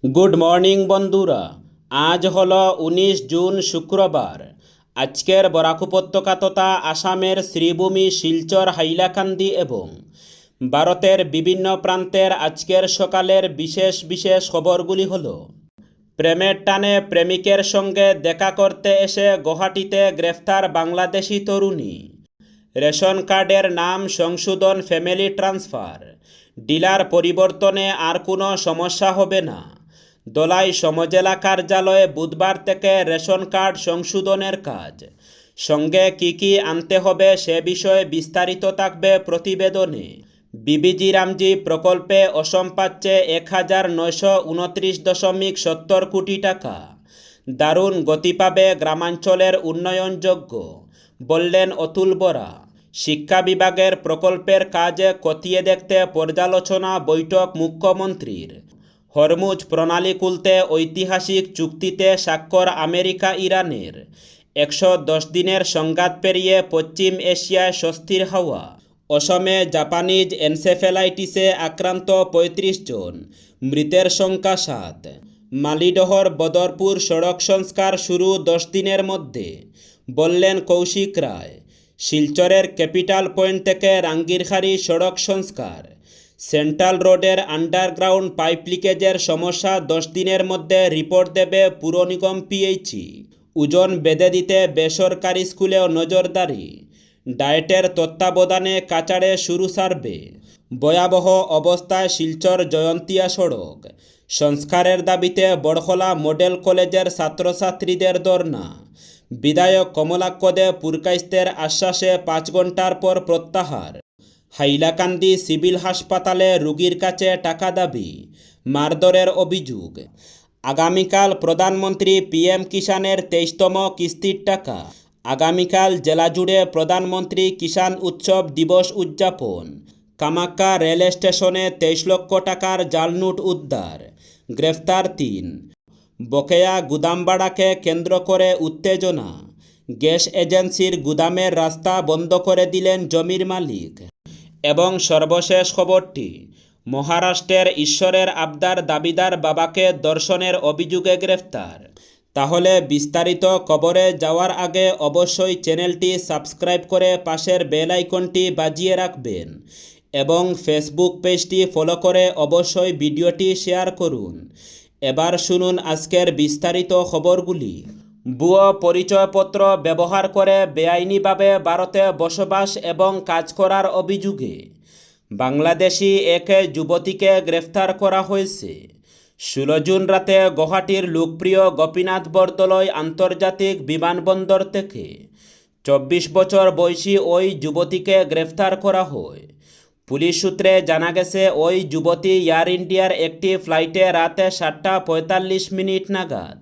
Good morning বন্ধুরা। আজ হলো 19 জুন শুক্রবার। আজকের বরাক উপত্যকা তথা আসামের শ্রীভূমি, শিলচর, হাইলাকান্দি এবং ভারতের বিভিন্ন প্রান্তের আজকের সকালের বিশেষ বিশেষ খবরগুলি হলো: প্রেমের টানে প্রেমিকের সঙ্গে দেখা করতে এসে গুয়াহাটিতে গ্রেফতার বাংলাদেশি তরুণী। রেশন কার্ডের নাম সংশোধন, ফ্যামিলি ট্রান্সফার, ডিলার পরিবর্তনে আর কোনো সমস্যা হবে না। দলাই সমজেলা কার্যালয়ে বুধবার থেকে রেশন কার্ড সংশোধনের কাজ। সঙ্গে কী কী আনতে হবে সে বিষয়ে বিস্তারিত থাকবে প্রতিবেদনে। বিবিজি রামজি প্রকল্পে অসম পাচ্ছে 1929.70 কোটি টাকা। দারুণ গতি পাবে গ্রামাঞ্চলের উন্নয়নযোগ্য, বললেন অতুল বরা। শিক্ষা বিভাগের প্রকল্পের কাজে খতিয়ে দেখতে পর্যালোচনা বৈঠক মুখ্যমন্ত্রীর। হরমুজ প্রণালী খুলতে ঐতিহাসিক চুক্তিতে স্বাক্ষর আমেরিকা ইরানের। 110 দিনের সংঘাত পেরিয়ে পশ্চিম এশিয়ায় স্বস্তির হাওয়া। অসমে জাপানিজ এনসেফেলাইটিসে আক্রান্ত 35 জন, মৃতের সংখ্যা 7। মালিডহর বদরপুর সড়ক সংস্কার শুরু 10 দিনের মধ্যে, বললেন কৌশিক রায়। শিলচরের ক্যাপিটাল পয়েন্ট থেকে রাঙ্গিরখাড়ি সড়ক সংস্কার। সেন্ট্রাল রোডের আন্ডারগ্রাউন্ড পাইপ লিকেজের সমস্যা 10 দিনের মধ্যে রিপোর্ট দেবে পুর নিগম পিএইচই। ওজন বেঁধে দিতে বেসরকারি স্কুলেও নজরদারি। ডায়েটের তত্ত্বাবধানে কাচাড়ে শুরু সার্ভে। ভয়াবহ অবস্থায় শিলচর জয়ন্তিয়া সড়ক। সংস্কারের দাবিতে বড়খলা মডেল কলেজের ছাত্রছাত্রীদের ধর্না। বিধায়ক কমলাক্ষ দে পুরকাইস্তের আশ্বাসে 5 ঘন্টার পর প্রত্যাহার। হাইলাকান্দি সিভিল হাসপাতালে রোগীর কাছে টাকা দাবি, মারধরের অভিযোগ। আগামীকাল প্রধানমন্ত্রী পিএম কিষানের 23তম কিস্তির টাকা। আগামীকাল জেলা জুড়ে প্রধানমন্ত্রী কিষাণ উৎসব দিবস উদযাপন। কামাখ্যা রেল স্টেশনে 23 লক্ষ টাকার জাল নোট উদ্ধার। গ্রেফতার 3। বকেয়া গুদাম ভাড়াকে কেন্দ্র করে উত্তেজনা। গ্যাস এজেন্সির গুদামের রাস্তা বন্ধ করে দিলেন জমির মালিক। এবং সর্বশেষ খবরটি, মহারাষ্ট্রের ঈশ্বরের আবদার দাবিদার বাবাকে ধর্ষণের অভিযোগে গ্রেফতার। তাহলে বিস্তারিত খবরে যাওয়ার আগে অবশ্যই চ্যানেলটি সাবস্ক্রাইব করে পাশের বেল আইকনটি বাজিয়ে রাখবেন এবং ফেসবুক পেজটি ফলো করে অবশ্যই ভিডিওটি শেয়ার করুন। এবার শুনুন আজকের বিস্তারিত খবরগুলি। ভুয়ো পরিচয়পত্র ব্যবহার করে বেআইনিভাবে ভারতে বসবাস এবং কাজ করার অভিযোগে বাংলাদেশি এক যুবতীকে গ্রেফতার করা হয়েছে। 16 জুন রাতে গুয়াহাটির লোকপ্রিয় গোপীনাথ বরদলৈ আন্তর্জাতিক বিমানবন্দর থেকে 24 বছর বয়সী ওই যুবতীকে গ্রেফতার করা হয়। পুলিশ সূত্রে জানা গেছে, ওই যুবতী এয়ার ইন্ডিয়ার একটি ফ্লাইটে রাতে 7:45 নাগাদ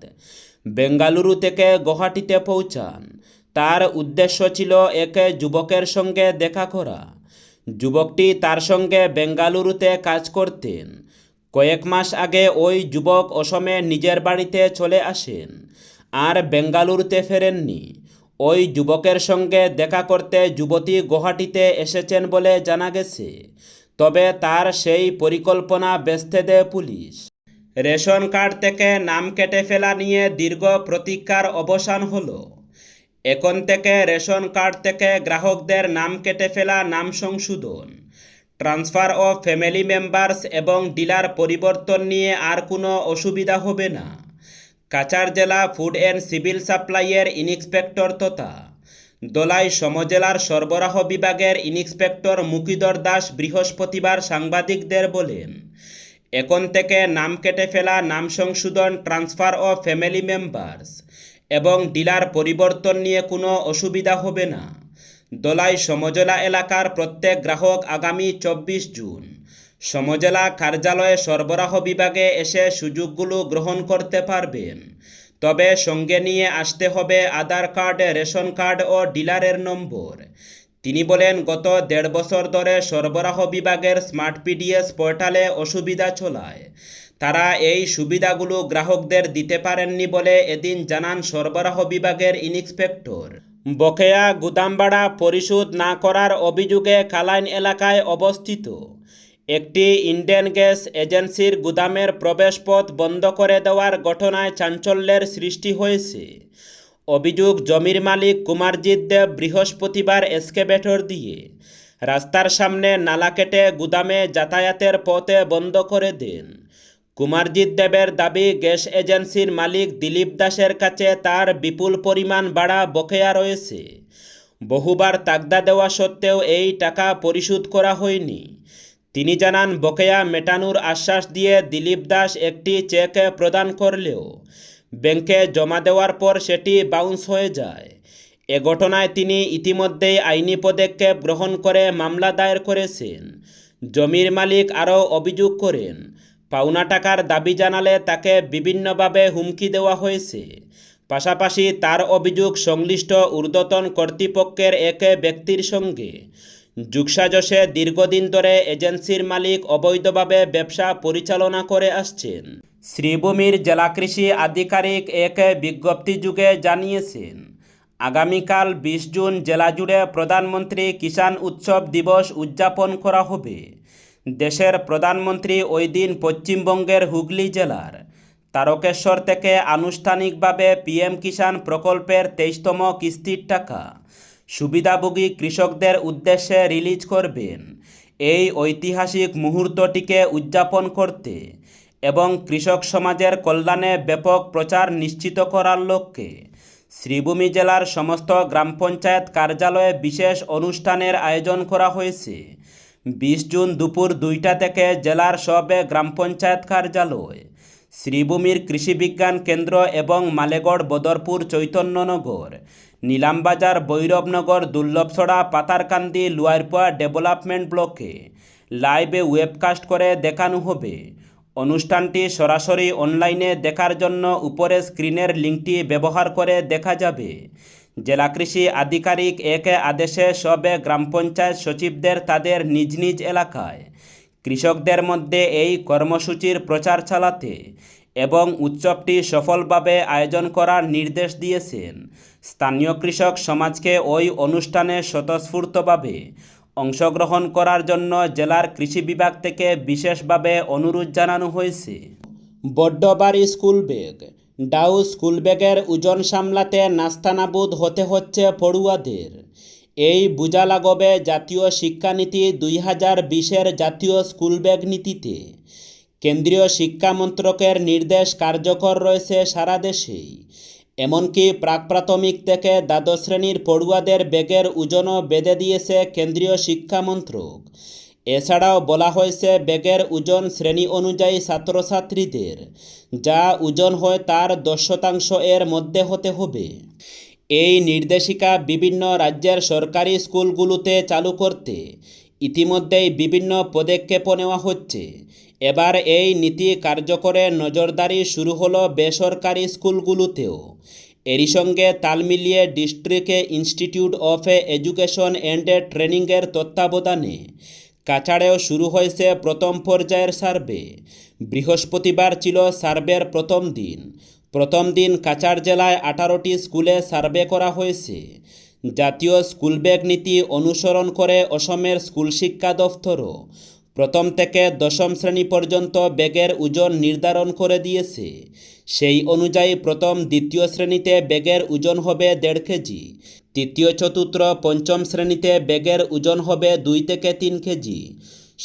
বেঙ্গালুরু থেকে গুয়াহাটিতে পৌঁছান। তার উদ্দেশ্য ছিল এক যুবকের সঙ্গে দেখা করা। যুবকটি তার সঙ্গে বেঙ্গালুরুতে কাজ করতেন। কয়েক মাস আগে ওই যুবক অসমে নিজের বাড়িতে চলে আসেন আর বেঙ্গালুরুতে ফেরেননি। ওই যুবকের সঙ্গে দেখা করতে যুবতী গুয়াহাটিতে এসেছেন বলে জানা গেছে, তবে তার সেই পরিকল্পনা ভেস্তে দেয় পুলিশ। রেশন কার্ড থেকে নাম কেটে ফেলা নিয়ে দীর্ঘ প্রতীক্ষার অবসান হলো। এখন থেকে রেশন কার্ড থেকে গ্রাহকদের নাম কেটে ফেলা, নাম সংশোধন, ট্রান্সফার অফ ফ্যামিলি মেম্বার্স এবং ডিলার পরিবর্তন নিয়ে আর কোনো অসুবিধা হবে না। কাছাড় জেলা ফুড অ্যান্ড সিভিল সাপ্লাইয়ের ইন্সপেক্টর তথা দলাই সমজেলার সরবরাহ বিভাগের ইন্সপেক্টর মুকিদর দাস বৃহস্পতিবার সাংবাদিকদের বলেন, এখন থেকে নাম কেটে ফেলা, নাম সংশোধন, ট্রান্সফার অফ ফ্যামিলি মেম্বার্স এবং ডিলার পরিবর্তন নিয়ে কোনো অসুবিধা হবে না। দলাই সমজেলা এলাকার প্রত্যেক গ্রাহক আগামী 24 জুন সমজেলা কার্যালয়ে সরবরাহ বিভাগে এসে সুযোগগুলো গ্রহণ করতে পারবেন। তবে সঙ্গে নিয়ে আসতে হবে আধার কার্ড, রেশন কার্ড ও ডিলারের নম্বর। তিনি বলেন, গত 1.5 বছর ধরে সরবরাহ বিভাগের স্মার্ট পিডিএস পোর্টালে অসুবিধা চলায় তারা এই সুবিধাগুলো গ্রাহকদের দিতে পারেননি বলে এদিন জানান সরবরাহ বিভাগের ইন্সপেক্টর। বকেয়া গুদাম ভাড়া পরিশোধ না করার অভিযোগে কালাইন এলাকায় অবস্থিত একটি ইন্ডিয়ান গ্যাস এজেন্সির গুদামের প্রবেশপথ বন্ধ করে দেওয়ার ঘটনায় চাঞ্চল্যের সৃষ্টি হয়েছে। অভিযোগ, জমির মালিক কুমারজিৎ দেব বৃহস্পতিবার এক্সকেভেটর দিয়ে রাস্তার সামনে নালা কেটে গুদামে যাতায়াতের পথে বন্ধ করে দেন। কুমারজিৎ দেবের দাবি, গ্যাস এজেন্সির মালিক দিলীপ দাসের কাছে তার বিপুল পরিমাণ ভাড়া বকেয়া রয়েছে। বহুবার তাগদা দেওয়া সত্ত্বেও এই টাকা পরিশোধ করা হয়নি। তিনি জানান, বকেয়া মেটানোর আশ্বাস দিয়ে দিলীপ দাস একটি চেক প্রদান করলেও ব্যাংকে জমা দেওয়ার পর সেটি বাউন্স হয়ে যায়। এ ঘটনায় তিনি ইতিমধ্যেই আইনি পদক্ষেপ গ্রহণ করে মামলা দায়ের করেছেন। জমির মালিক আরও অভিযোগ করেন, পাওনা টাকার দাবি জানালে তাকে বিভিন্নভাবে হুমকি দেওয়া হয়েছে। পাশাপাশি তার অভিযোগ, সংশ্লিষ্ট ঊর্ধ্বতন কর্তৃপক্ষের এক ব্যক্তির সঙ্গে যোগসাজশে দীর্ঘদিন ধরে এজেন্সির মালিক অবৈধভাবে ব্যবসা পরিচালনা করে আসছেন। শ্রীভূমির জেলা কৃষি আধিকারিক এক বিজ্ঞপ্তিযোগে জানিয়েছেন, আগামীকাল 20 জুন জেলা জুড়ে প্রধানমন্ত্রী কিষাণ উৎসব দিবস উদযাপন করা হবে। দেশের প্রধানমন্ত্রী ওই দিন পশ্চিমবঙ্গের হুগলি জেলার তারকেশ্বর থেকে আনুষ্ঠানিকভাবে পিএম কিষাণ প্রকল্পের 23তম কিস্তির টাকা সুবিধাভোগী কৃষকদের উদ্দেশ্যে রিলিজ করবেন। এই ঐতিহাসিক মুহূর্তটিকে উদযাপন করতে এবং কৃষক সমাজের কল্যাণে ব্যাপক প্রচার নিশ্চিত করার লক্ষ্যে শ্রীভূমি জেলার সমস্ত গ্রাম পঞ্চায়েত কার্যালয়ে বিশেষ অনুষ্ঠানের আয়োজন করা হয়েছে। 20 জুন দুপুর 2টা থেকে জেলার সব গ্রাম পঞ্চায়েত কার্যালয়, শ্রীভূমির কৃষি বিজ্ঞান কেন্দ্র এবং মালেগড়, বদরপুর, চৈতন্যনগর, নীলামবাজার, বৈরবনগর, দুর্লভছড়া, পাতারকান্দি, লুয়ারপোয়া ডেভেলপমেন্ট ব্লকে লাইভ ওয়েবকাস্ট করে দেখানো হবে। অনুষ্ঠানটি সরাসরি অনলাইনে দেখার জন্য উপরে স্ক্রিনের লিঙ্কটি ব্যবহার করে দেখা যাবে। জেলা কৃষি আধিকারিক এক আদেশে সব গ্রাম পঞ্চায়েত সচিবদের তাদের নিজ নিজ এলাকায় কৃষকদের মধ্যে এই কর্মসূচির প্রচার চালাতে এবং উৎসবটি সফলভাবে আয়োজন করার নির্দেশ দিয়েছেন। স্থানীয় কৃষক সমাজকে ওই অনুষ্ঠানে স্বতঃস্ফূর্তভাবে অংশগ্রহণ করার জন্য জেলার কৃষি বিভাগ থেকে বিশেষভাবে অনুরোধ জানানো হয়েছে। বড্ডবাড়ি স্কুল ব্যাগ, ডাউ স্কুল ব্যাগের ওজন সামলাতে নাস্তানাবুদ হতে হচ্ছে পড়ুয়াদের। এই বোঝা লাগবে জাতীয় শিক্ষানীতি 2020-এর জাতীয় স্কুল ব্যাগ নীতিতে। কেন্দ্রীয় শিক্ষা মন্ত্রকের নির্দেশ কার্যকর রয়েছে সারা দেশেই। এমনকি প্রাক প্রাথমিক থেকে দ্বাদশ শ্রেণীর পড়ুয়াদের ব্যাগের ওজনও বেঁধে দিয়েছে কেন্দ্রীয় শিক্ষা মন্ত্রক। এছাড়াও বলা হয়েছে, ব্যাগের ওজন শ্রেণী অনুযায়ী ছাত্রছাত্রীদের যা ওজন হয় তার 10% এর মধ্যে হতে হবে। এই নির্দেশিকা বিভিন্ন রাজ্যের সরকারি স্কুলগুলোতে চালু করতে ইতিমধ্যেই বিভিন্ন পদক্ষেপ নেওয়া হচ্ছে। এবার এই নীতি কার্যকরে নজরদারি শুরু হলো বেসরকারি স্কুলগুলোতেও। এরই সঙ্গে তাল মিলিয়ে district institute of education and ট্রেনিংয়ের তত্ত্বাবধানে কাছাড়েও শুরু হয়েছে প্রথম পর্যায়ের সার্ভে। বৃহস্পতিবার ছিল সার্ভের প্রথম দিন কাছাড় জেলায় 18টি স্কুলে সার্ভে করা হয়েছে। জাতীয় স্কুল ব্যাগ নীতি অনুসরণ করে অসমের স্কুল শিক্ষা দফতরও প্রথম থেকে দশম শ্রেণী পর্যন্ত ব্যাগের ওজন নির্ধারণ করে দিয়েছে। সেই অনুযায়ী প্রথম দ্বিতীয় শ্রেণীতে ব্যাগের ওজন হবে 1.5 কেজি, তৃতীয় চতুর্থ পঞ্চম শ্রেণীতে ব্যাগের ওজন হবে 2 থেকে 3 কেজি,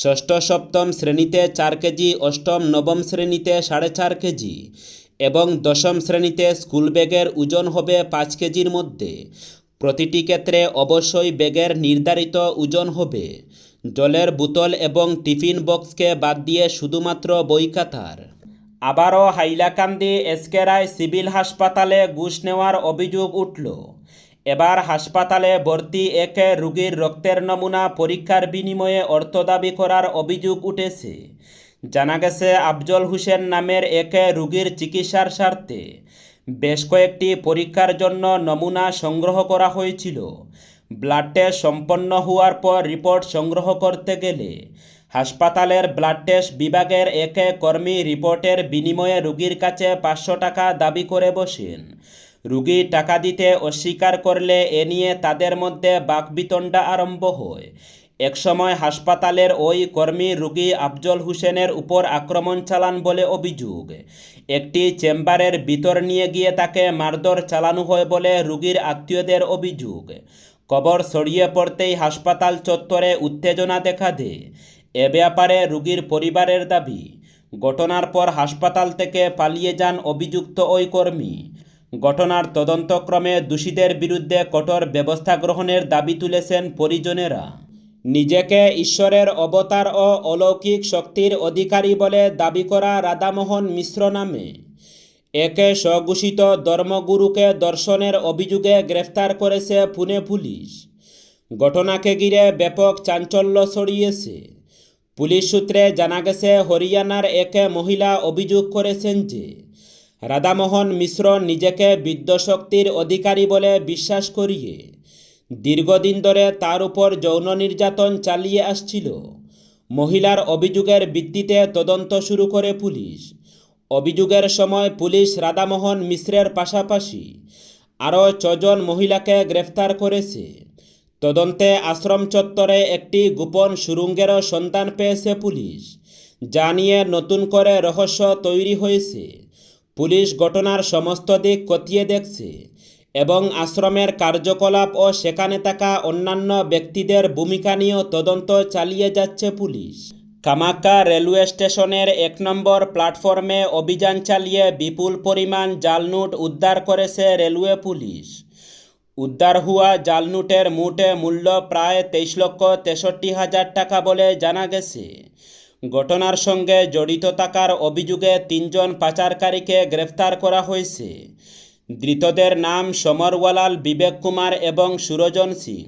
ষষ্ঠ সপ্তম শ্রেণীতে 4 কেজি, অষ্টম নবম শ্রেণীতে 4.5 কেজি এবং দশম শ্রেণীতে স্কুল ব্যাগের ওজন হবে 5 কেজির মধ্যে। প্রতিটি ক্ষেত্রে অবশ্যই ব্যাগের নির্ধারিত ওজন হবে। জলের বোতল এবং টিফিন বক্সকে বাদ দিয়ে শুধুমাত্র বই খাতার। আবারও হাইলাকান্দি এসকে রায় সিভিল হাসপাতালে ঘুষ নেওয়ার অভিযোগ উঠল। এবার হাসপাতালে ভর্তি এক রোগীর রক্তের নমুনা পরীক্ষার বিনিময়ে অর্থ দাবি করার অভিযোগ উঠেছে। জানা গেছে, আফজল হোসেন নামের এক রোগীর চিকিৎসার স্বার্থে বেশ কয়েকটি পরীক্ষার জন্য নমুনা সংগ্রহ করা হয়েছিল। ব্লাড টেস্ট সম্পন্ন হওয়ার পর রিপোর্ট সংগ্রহ করতে গেলে হাসপাতালের ব্লাড টেস্ট বিভাগের এক কর্মী রিপোর্টের বিনিময়ে রোগীর কাছে 500 টাকা দাবি করে বসেন। রোগী টাকা দিতে অস্বীকার করলে এ নিয়ে তাদের মধ্যে বাকবিতণ্ডা আরম্ভ হয়। একসময় হাসপাতালের ওই কর্মী রোগী আফজল হোসেনের উপর আক্রমণ চালান বলে অভিযোগ। একটি চেম্বারের ভিতর নিয়ে গিয়ে তাকে মারধর চালানো হয় বলে রোগীর আত্মীয়দের অভিযোগ। খবর ছড়িয়ে পড়তেই হাসপাতাল চত্বরে উত্তেজনা দেখা দেয়। এ ব্যাপারে রোগীর পরিবারের দাবি, ঘটনার পর হাসপাতাল থেকে পালিয়ে যান অভিযুক্ত ওই কর্মী। ঘটনার তদন্তক্রমে দোষীদের বিরুদ্ধে কঠোর ব্যবস্থা গ্রহণের দাবি তুলেছেন পরিজনেরা। নিজেকে ঈশ্বরের অবতার ও অলৌকিক শক্তির অধিকারী বলে দাবি করা রাধামোহন মিশ্র নামে একে স্বঘোষিত ধর্মগুরুকে ধর্ষণের অভিযোগে গ্রেফতার করেছে পুনে পুলিশ। ঘটনাকে ঘিরে ব্যাপক চাঞ্চল্য ছড়িয়েছে। পুলিশ সূত্রে জানা গেছে, হরিয়ানার এক মহিলা অভিযোগ করেছেন যে রাধামোহন মিশ্র নিজেকে বিদ্যশক্তির অধিকারী বলে বিশ্বাস করিয়ে দীর্ঘদিন ধরে তার উপর যৌন নির্যাতন চালিয়ে আসছিল। মহিলার অভিযোগের ভিত্তিতে তদন্ত শুরু করে পুলিশ। অভিযোগের সময় পুলিশ রাধামোহন মিশ্রের পাশাপাশি আরও 6 জন মহিলাকে গ্রেফতার করেছে। তদন্তে আশ্রম চত্বরে একটি গোপন সুড়ঙ্গেরও সন্ধান পেয়েছে পুলিশ, যা নিয়ে নতুন করে রহস্য তৈরি হয়েছে। পুলিশ ঘটনার সমস্ত দিক খতিয়ে দেখছে এবং আশ্রমের কার্যকলাপ ও সেখানে থাকা অন্যান্য ব্যক্তিদের ভূমিকা নিয়েও তদন্ত চালিয়ে যাচ্ছে পুলিশ। কামাখ্যা রেলওয়ে স্টেশনের 1 নম্বর প্ল্যাটফর্মে অভিযান চালিয়ে বিপুল পরিমাণ জাল নোট উদ্ধার করেছে রেলওয়ে পুলিশ। উদ্ধার হওয়া জাল নোটের মোট মূল্য প্রায় 23,63,000 টাকা বলে জানা গেছে। ঘটনার সঙ্গে জড়িত থাকার অভিযোগে 3 জন পাচারকারীকে গ্রেফতার করা হয়েছে। ধৃতদের নাম সমরওয়ালাল বিবেক কুমার এবং সুরজন সিং।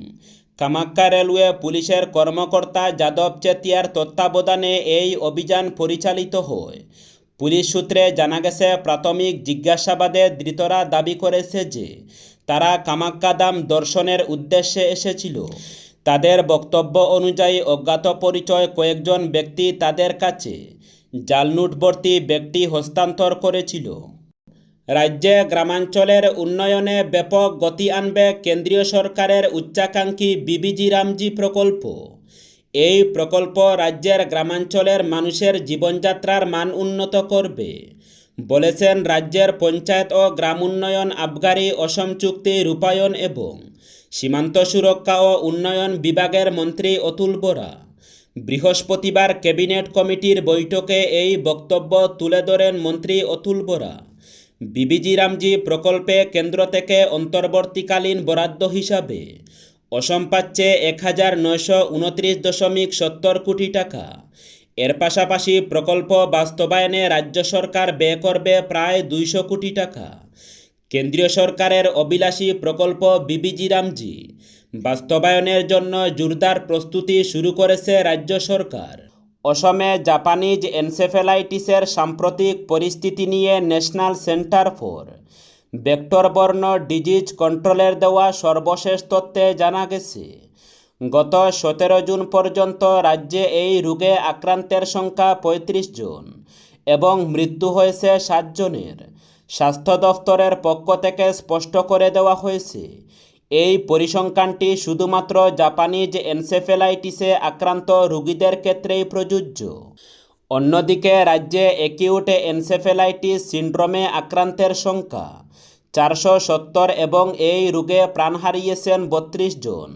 কামাখ্যা রেলওয়ে পুলিশের কর্মকর্তা যাদব চেতিয়ার তত্ত্বাবধানে এই অভিযান পরিচালিত হয়। পুলিশ সূত্রে জানা গেছে, প্রাথমিক জিজ্ঞাসাবাদে ধৃতরা দাবি করেছে যে তারা কামাখ্যা ধাম দর্শনের উদ্দেশ্যে এসেছিল। তাদের বক্তব্য অনুযায়ী অজ্ঞাত পরিচয় কয়েকজন ব্যক্তি তাদের কাছে জাল নোট ভর্তি ব্যাগটি হস্তান্তর করেছিল। রাজ্যে গ্রামাঞ্চলের উন্নয়নে ব্যাপক গতি আনবে কেন্দ্রীয় সরকারের উচ্চাকাঙ্ক্ষী বিবিজি রামজি প্রকল্প। এই প্রকল্প রাজ্যের গ্রামাঞ্চলের মানুষের জীবনযাত্রার মান উন্নত করবে, বলেছেন রাজ্যের পঞ্চায়েত ও গ্রাম উন্নয়ন আবগারি অসম চুক্তি রূপায়ণ এবং সীমান্ত সুরক্ষা ও উন্নয়ন বিভাগের মন্ত্রী অতুল বরা। বৃহস্পতিবার ক্যাবিনেট কমিটির বৈঠকে এই বক্তব্য তুলে ধরেন মন্ত্রী অতুল বরা। বিবিজি রামজি প্রকল্পে কেন্দ্র থেকে অন্তর্বর্তীকালীন বরাদ্দ হিসাবে অসম পাচ্ছে 1,929.70 কোটি টাকা। এর পাশাপাশি প্রকল্প বাস্তবায়নে রাজ্য সরকার ব্যয় করবে প্রায় 200 কোটি টাকা। কেন্দ্রীয় সরকারের অভিলাষী প্রকল্প বিবিজি রামজি বাস্তবায়নের জন্য জোরদার প্রস্তুতি শুরু করেছে রাজ্য সরকার। অসমে জাপানিজ এনসেফ্যালাইটিসের সাম্প্রতিক পরিস্থিতি নিয়ে ন্যাশনাল সেন্টার ফর ভেক্টরবর্ন ডিজিজ কন্ট্রোলের দেওয়া সর্বশেষ তথ্যে জানা গেছে, গত 17 জুন পর্যন্ত রাজ্যে এই রোগে আক্রান্তের সংখ্যা 35 জন এবং মৃত্যু হয়েছে 7 জনের। স্বাস্থ্য দফতরের পক্ষ থেকে স্পষ্ট করে দেওয়া হয়েছে, এই পরিসংখ্যানটি শুধুমাত্র জাপানিজ এনসেফ্যালাইটিসে আক্রান্ত রোগীদের ক্ষেত্রেই প্রযোজ্য। অন্যদিকে রাজ্যে অ্যাকিউট এনসেফ্যালাইটিস সিন্ড্রোমে আক্রান্তের সংখ্যা 470 এবং এই রোগে প্রাণ হারিয়েছেন 32 জন।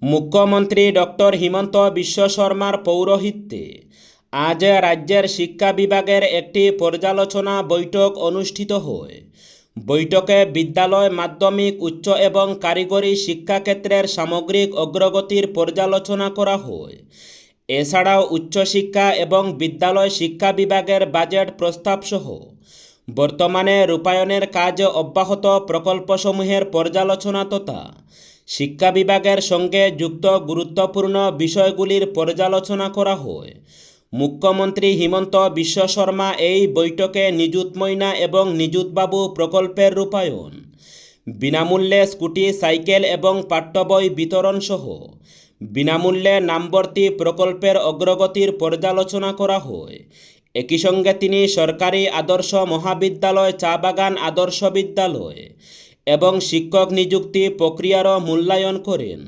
মুখ্যমন্ত্রী ডক্টর হিমন্ত বিশ্ব শর্মার পৌরোহিত্যে আজ রাজ্যের শিক্ষা বিভাগের একটি পর্যালোচনা বৈঠক অনুষ্ঠিত হয়। বৈঠকে বিদ্যালয়, মাধ্যমিক, উচ্চ এবং কারিগরি শিক্ষাক্ষেত্রের সামগ্রিক অগ্রগতির পর্যালোচনা করা হয়। এছাড়াও উচ্চশিক্ষা এবং বিদ্যালয় শিক্ষা বিভাগের বাজেট প্রস্তাবসহ বর্তমানে রূপায়ণের কাজ অব্যাহত প্রকল্পসমূহের পর্যালোচনা তথা শিক্ষা বিভাগের সঙ্গে যুক্ত গুরুত্বপূর্ণ বিষয়গুলির পর্যালোচনা করা হয়। মুখ্যমন্ত্রী হিমন্ত বিশ্ব শর্মা এই বৈঠকে নিযুত ময়না এবং নিযুত বাবু প্রকল্পের রূপায়ণ, বিনামূল্যে স্কুটি, সাইকেল এবং পাঠ্যবই বিতরণ সহ বিনামূল্যে নামভর্তি প্রকল্পের অগ্রগতির পর্যালোচনা করা হয়। একই সঙ্গে তিনি সরকারি আদর্শ মহাবিদ্যালয়, চা বাগান আদর্শ বিদ্যালয় এবং শিক্ষক নিযুক্তি প্রক্রিয়ারও মূল্যায়ন করেন।